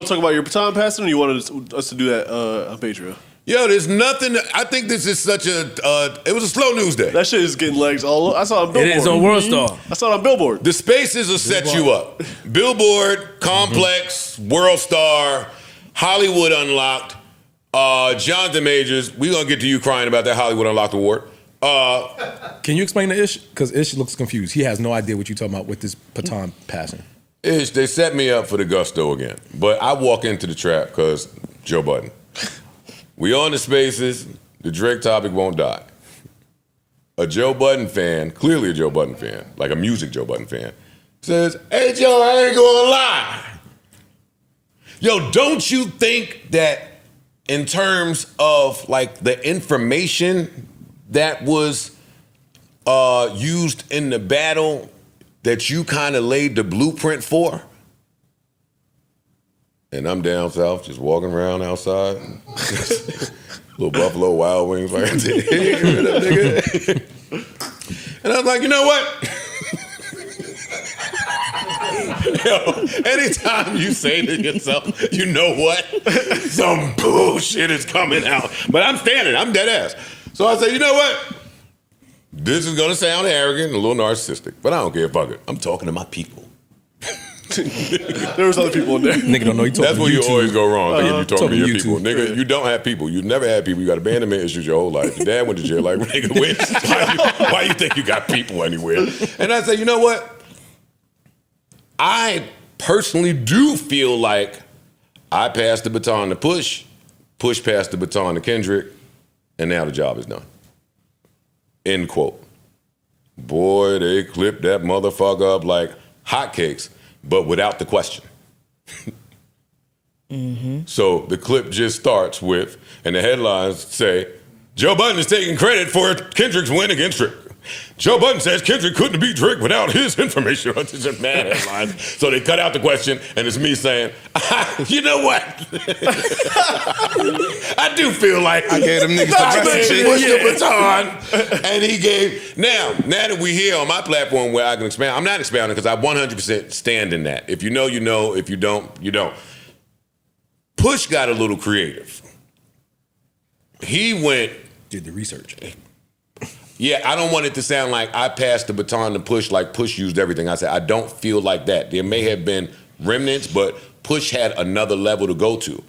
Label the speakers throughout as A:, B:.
A: to talk about your baton passing, or you wanted us to do that on Patreon?
B: Yo, there's nothing. I think this is such a. It was a slow news day.
A: That shit is getting legs all. I saw it on Billboard.
C: It is on World Star.
A: I saw it on Billboard.
B: The spaces will set you up. Billboard, Complex, World Star, Hollywood Unlocked, Jonathan Majors. We gonna get to you crying about that Hollywood Unlocked award.
C: Can you explain the Ish? Because Ish looks confused. He has no idea what you're talking about with this baton passing.
B: Ish, they set me up for the gusto again. But I walk into the trap because Joe Budden. We on the spaces, the Drake topic won't die. A Joe Budden fan, clearly a Joe Budden fan, like a music Joe Budden fan, says, hey Joe, I ain't gonna lie. Yo, don't you think that in terms of like the information that was used in the battle that you kind of laid the blueprint for? And I'm down south just walking around outside. Little Buffalo Wild Wings right there. Nigga. And I was like, you know what? Yo, anytime you say to yourself, you know what? Some bullshit is coming out. But I'm standing, I'm dead ass. So I say, you know what? This is gonna sound arrogant and a little narcissistic, but I don't care, fuck it. I'm talking to my people.
A: There was other people in there.
C: Nigga don't know you talking
B: That's
C: to
B: where you
C: YouTube.
B: always go wrong. Thinking you talking to your
C: YouTube.
B: people. Nigga, you don't have people. You never had people. You got abandonment issues your whole life. Your dad went to jail. Like, nigga, why you think you got people anywhere? And I say, you know what? I personally do feel like I passed the baton to Push, Push passed the baton to Kendrick, and now the job is done. End quote. Boy, they clipped that motherfucker up like hotcakes, but without the question. So the clip just starts with, and the headlines say, Joe Budden is taking credit for Kendrick's win against Drake. Joe Budden says Kendrick couldn't beat Drake without his information. It's just mad headlines. So they cut out the question, and it's me saying, you know what? I do feel like
D: I gave them niggas
B: the push the baton, and he gave. Now that we here on my platform where I can expound, I'm not expounding because I 100% stand in that. If you know, you know. If you don't, you don't. Push got a little creative. He went.
C: Did the research.
B: Yeah, I don't want it to sound like I passed the baton to Push like Push used everything. I said, I don't feel like that. There may have been remnants, but Push had another level to go to.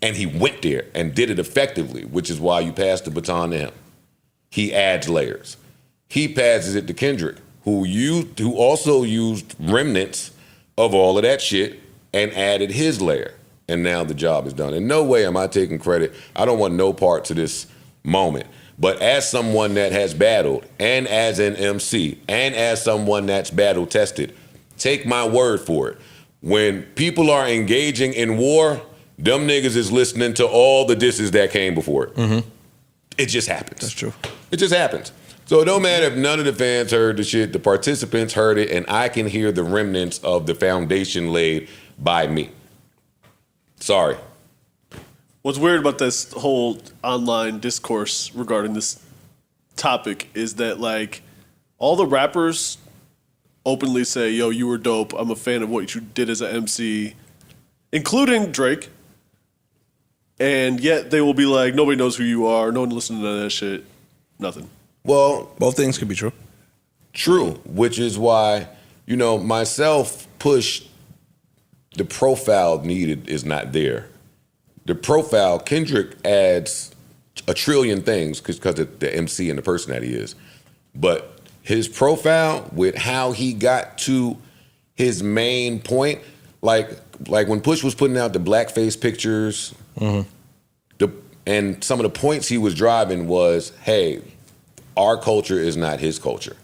B: And he went there and did it effectively, which is why you pass the baton to him. He adds layers. He passes it to Kendrick, who also used remnants of all of that shit and added his layer. And now the job is done. In no way am I taking credit. I don't want no part to this moment. But as someone that has battled, and as an MC, and as someone that's battle tested, take my word for it. When people are engaging in war, them niggas is listening to all the disses that came before it. Mm-hmm. It just happens.
D: That's true.
B: It just happens. So it don't matter if none of the fans heard the shit, the participants heard it, and I can hear the remnants of the foundation laid by me. Sorry.
A: What's weird about this whole online discourse regarding this topic is that, like, all the rappers openly say, yo, you were dope, I'm a fan of what you did as an MC, including Drake, and yet they will be like, nobody knows who you are, no one listens to none of that shit, nothing.
B: Well,
D: Both things could be true.
B: True, which is why, myself, Push, the profile needed is not there. The profile, Kendrick adds a trillion things because of the MC and the person that he is. But his profile with how he got to his main point, like when Push was putting out the blackface pictures, and some of the points he was driving was, hey, our culture is not his culture.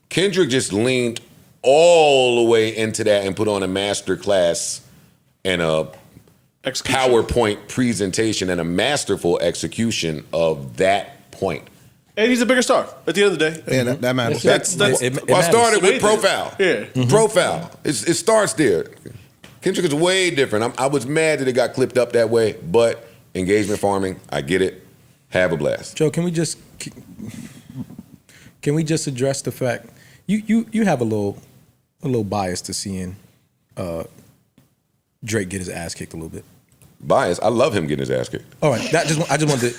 B: Kendrick just leaned all the way into that and put on a master class and a PowerPoint presentation and a masterful execution of that point.
A: And he's a bigger star at the end of the day.
D: Yeah, that matters.
B: I started with profile.
A: Yeah.
B: Profile. It starts there. Kendrick is way different. I was mad that it got clipped up that way, but engagement farming, I get it. Have a blast.
C: Joe, can we just address the fact you have a little bias to seeing Drake get his ass kicked a little bit?
B: Bias. I love him getting his ass kicked.
C: All right, I just wanted to.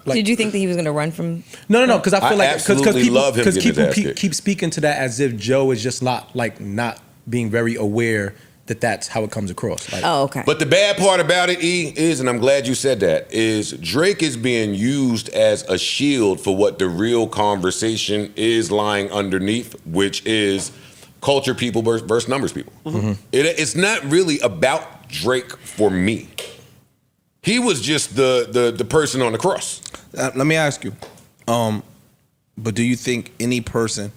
C: Like,
D: did you think that he was going to run from?
C: No, because I feel like
B: absolutely love him getting his ass kicked.
C: keep speaking to that as if Joe is just not being very aware that that's how it comes across. Like,
D: Oh, okay.
B: But the bad part about it, E, is, and I'm glad you said that, is Drake is being used as a shield for what the real conversation is lying underneath, which is culture people versus numbers people.
C: Mm-hmm.
B: It's not really about Drake for me. He was just the person on the cross.
E: Let me ask you, but do you think any person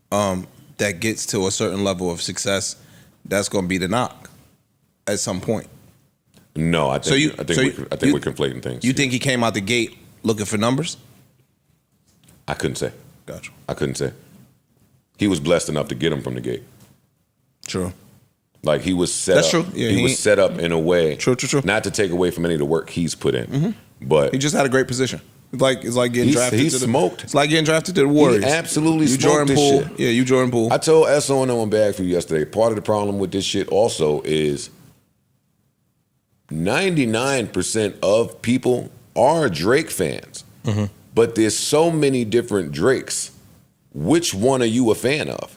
E: that gets to a certain level of success, that's going to be the knock at some point?
B: No, I think we're conflating things.
E: You think he came out the gate looking for numbers?
B: I couldn't say.
E: Gotcha.
B: I couldn't say. He was blessed enough to get him from the gate.
E: True.
B: Like he was set
E: That's
B: up.
E: true. Yeah,
B: he was set up in a way.
E: True.
B: Not to take away from any of the work he's put in, but
E: He just had a great position. It's like getting drafted.
B: He smoked.
E: It's like getting drafted to the Warriors.
B: He absolutely
E: you
B: smoked
E: Jordan
B: this
E: Poole.
B: shit.
E: Yeah, you Jordan Poole.
B: I told SO on Bag for you yesterday. Part of the problem with this shit also is 99% of people are Drake fans, but there's so many different Drakes. Which one are you a fan of?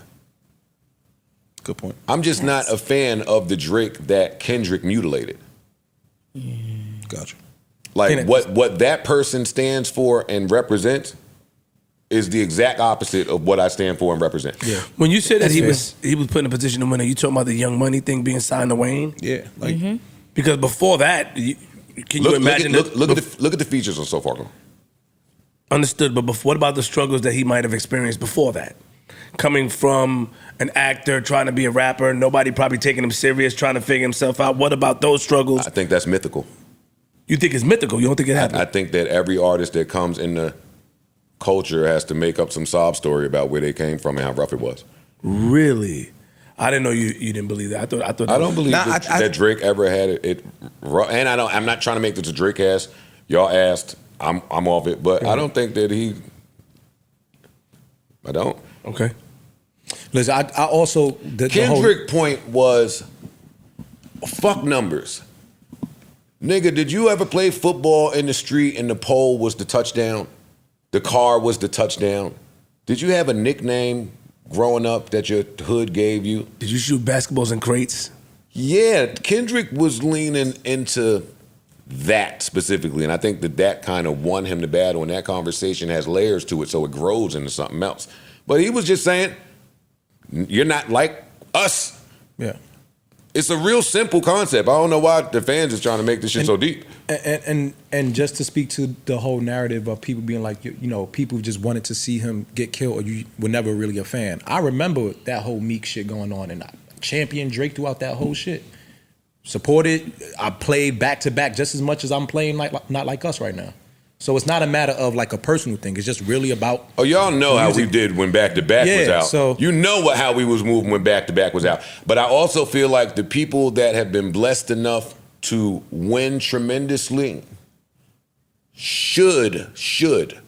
E: Good point.
B: I'm just not a fan of the Drake that Kendrick mutilated.
E: Gotcha.
B: Like what that person stands for and represents is the exact opposite of what I stand for and represent.
C: Yeah.
F: When you said that
C: That's
F: he was put in a position to win, are you talking about the Young Money thing being signed to Wayne?
E: Yeah. Like
F: Because before that, can you
B: Look
F: imagine?
B: at the features on So Far Gone.
F: Understood, but what about the struggles that he might have experienced before that? Coming from an actor, trying to be a rapper, nobody probably taking him serious, trying to figure himself out. What about those struggles?
B: I think that's mythical.
F: You think it's mythical? You don't think it happened?
B: I think that every artist that comes in the culture has to make up some sob story about where they came from and how rough it was.
F: Really? I didn't know you didn't believe that. I thought
B: I don't believe
E: Nah,
B: that Drake ever had it rough. And I'm not trying to make this a Drake ass. Y'all asked. I'm off it, but I don't think that I don't.
F: Okay.
C: listen, I also
B: Kendrick point was fuck numbers. Nigga, did you ever play football in the street and the pole was the touchdown? The car was the touchdown? Did you have a nickname growing up that your hood gave you?
F: Did you shoot basketballs in crates?
B: Yeah, Kendrick was leaning into that specifically, and I think that kind of won him the battle, and that conversation has layers to it, so it grows into something else. But he was just saying, you're not like us.
C: Yeah.
B: It's a real simple concept. I don't know why the fans is trying to make this shit so deep.
C: And just to speak to the whole narrative of people being like, you know, people just wanted to see him get killed, or you were never really a fan. I remember that whole Meek shit going on, and I championed Drake throughout that whole shit. Supported. I played back to back just as much as I'm playing like Not Like Us right now. So it's not a matter of like a personal thing. It's just really about.
B: Oh, y'all know how we did when Back to Back was out.
C: So
B: you know how we was moving when Back to Back was out. But I also feel like the people that have been blessed enough to win tremendously should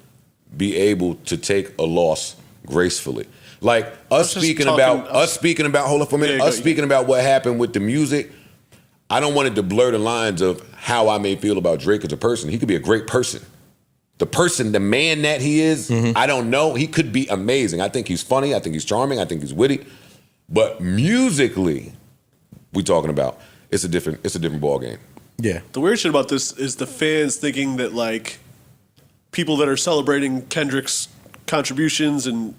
B: be able to take a loss gracefully. Like us speaking about hold up for a minute.
A: Yeah,
B: us speaking about what happened with the music. I don't want it to blur the lines of how I may feel about Drake as a person. He could be a great person. The person, the man that he is, I don't know. He could be amazing. I think he's funny. I think he's charming. I think he's witty. But musically, we talking about it's a different ball game.
C: Yeah.
A: The weird shit about this is the fans thinking that like people that are celebrating Kendrick's contributions and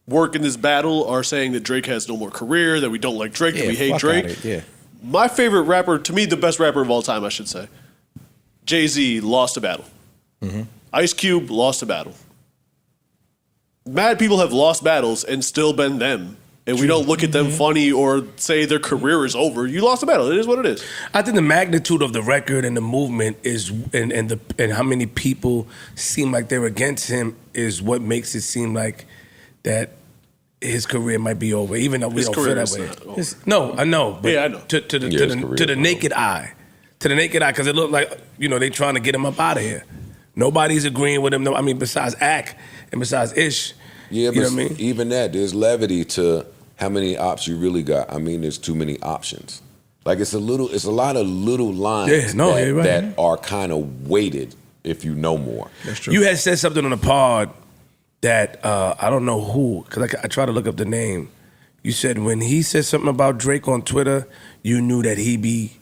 A: work in this battle are saying that Drake has no more career, that we don't like Drake, that we hate
C: fuck
A: Drake.
C: outta it, yeah.
A: My favorite rapper, to me, the best rapper of all time, I should say, Jay-Z lost a battle. Ice Cube lost a battle. Mad people have lost battles and still been them. And we don't look at them funny or say their career is over. You lost a battle. It is what it is.
F: I think the magnitude of the record and the movement is, and how many people seem like they're against him is what makes it seem like that his career might be over, even though we
A: His
F: don't feel
A: career
F: that
A: is
F: way.
A: not over.
F: No, I know. But
A: Yeah, I know.
F: To the naked eye, because it looked like they trying to get him up out of here. Nobody's agreeing with him. No, I mean besides Ak and besides Ish.
B: Yeah, but
F: you know what I mean?
B: even that, there's levity to how many ops you really got. I mean, there's too many options. Like it's a lot of little lines
F: you're right.
B: that are kind of weighted if you know more.
E: That's true.
F: You had said something on the pod that I don't know who, because I tried to look up the name. You said when he said something about Drake on Twitter, you knew that he be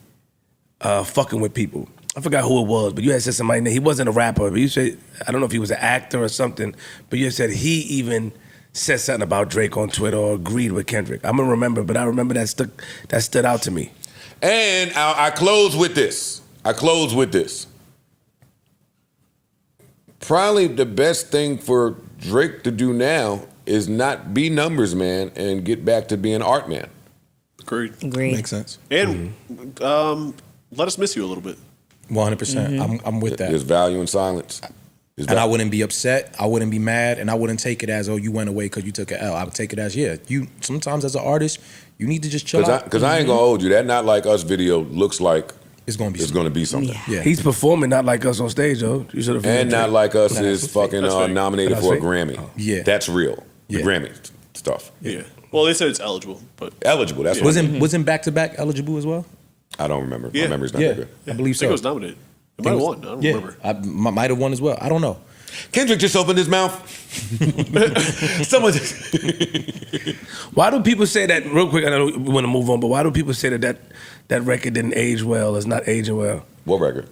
F: fucking with people. I forgot who it was, but you had said somebody, he wasn't a rapper, but you said, I don't know if he was an actor or something, but you had said he even said something about Drake on Twitter or agreed with Kendrick. I'm going to remember, but I remember that stood out to me.
B: And I close with this. Probably the best thing for Drake to do now is not be numbers man and get back to being art man.
A: Agreed.
E: Makes sense.
A: And let us miss you a little bit.
C: 100%. I'm with that.
B: There's value in silence.
C: And I wouldn't be upset. I wouldn't be mad, and I wouldn't take it as, oh, you went away because you took an L. I would take it as, yeah. You sometimes as an artist, you need to just chill out.
B: Because I ain't gonna hold you. That Not Like Us video looks like
C: it's gonna be
B: something.
C: Yeah.
F: He's performing Not Like Us on stage, though. You should have.
B: And Not Like Us is fucking nominated for a
F: fake.
B: Grammy.
C: Yeah.
B: That's real. The
C: Yeah.
B: Grammy stuff.
A: Yeah. Well, they said it's eligible, but
B: Eligible. That's what
C: Wasn't back to back eligible as well?
B: I don't remember.
A: Yeah.
B: My memory's not
C: Yeah,
B: that good.
C: I believe
A: I think
C: so.
A: it was nominated. It might have won. I don't remember.
C: I might have won as well. I don't know.
B: Kendrick just opened his mouth. Someone
F: Why do people say that, real quick, I know we want to move on, but why do people say that record didn't age well, is not aging well?
B: What record?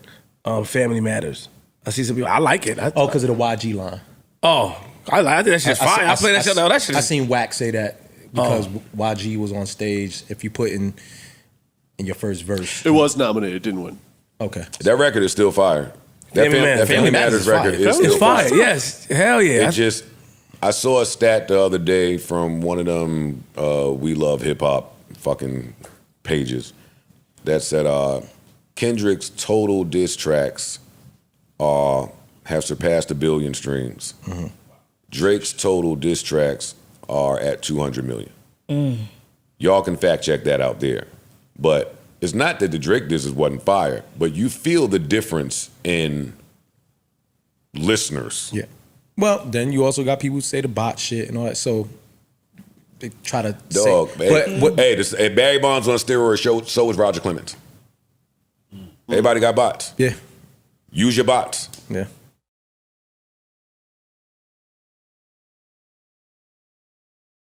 F: Family Matters. I see some people, I like it.
C: Because of the YG line.
F: I think that shit's fine. I play that shit. That shit
C: I
F: is-
C: seen Wax say that because YG was on stage. If you put in your first verse.
A: It was nominated, didn't win.
C: Okay.
B: That record is still fire. That Family Matters
C: is
B: record
C: fire.
B: is still
F: It's fire, yes. Hell yeah.
B: I saw a stat the other day from one of them We Love Hip Hop fucking pages that said Kendrick's total diss tracks have surpassed 1 billion streams.
C: Mm-hmm.
B: Drake's total diss tracks are at 200 million. Y'all can fact check that out there. But it's not that the Drake disses wasn't fire, but you feel the difference in listeners.
C: Yeah. Well, then you also got people who say the bot shit and all that. So they try to
B: Dog,
C: say.
B: hey, Barry Bonds on steroids, so is Roger Clemens. Everybody got bots.
C: Yeah.
B: Use your bots.
C: Yeah.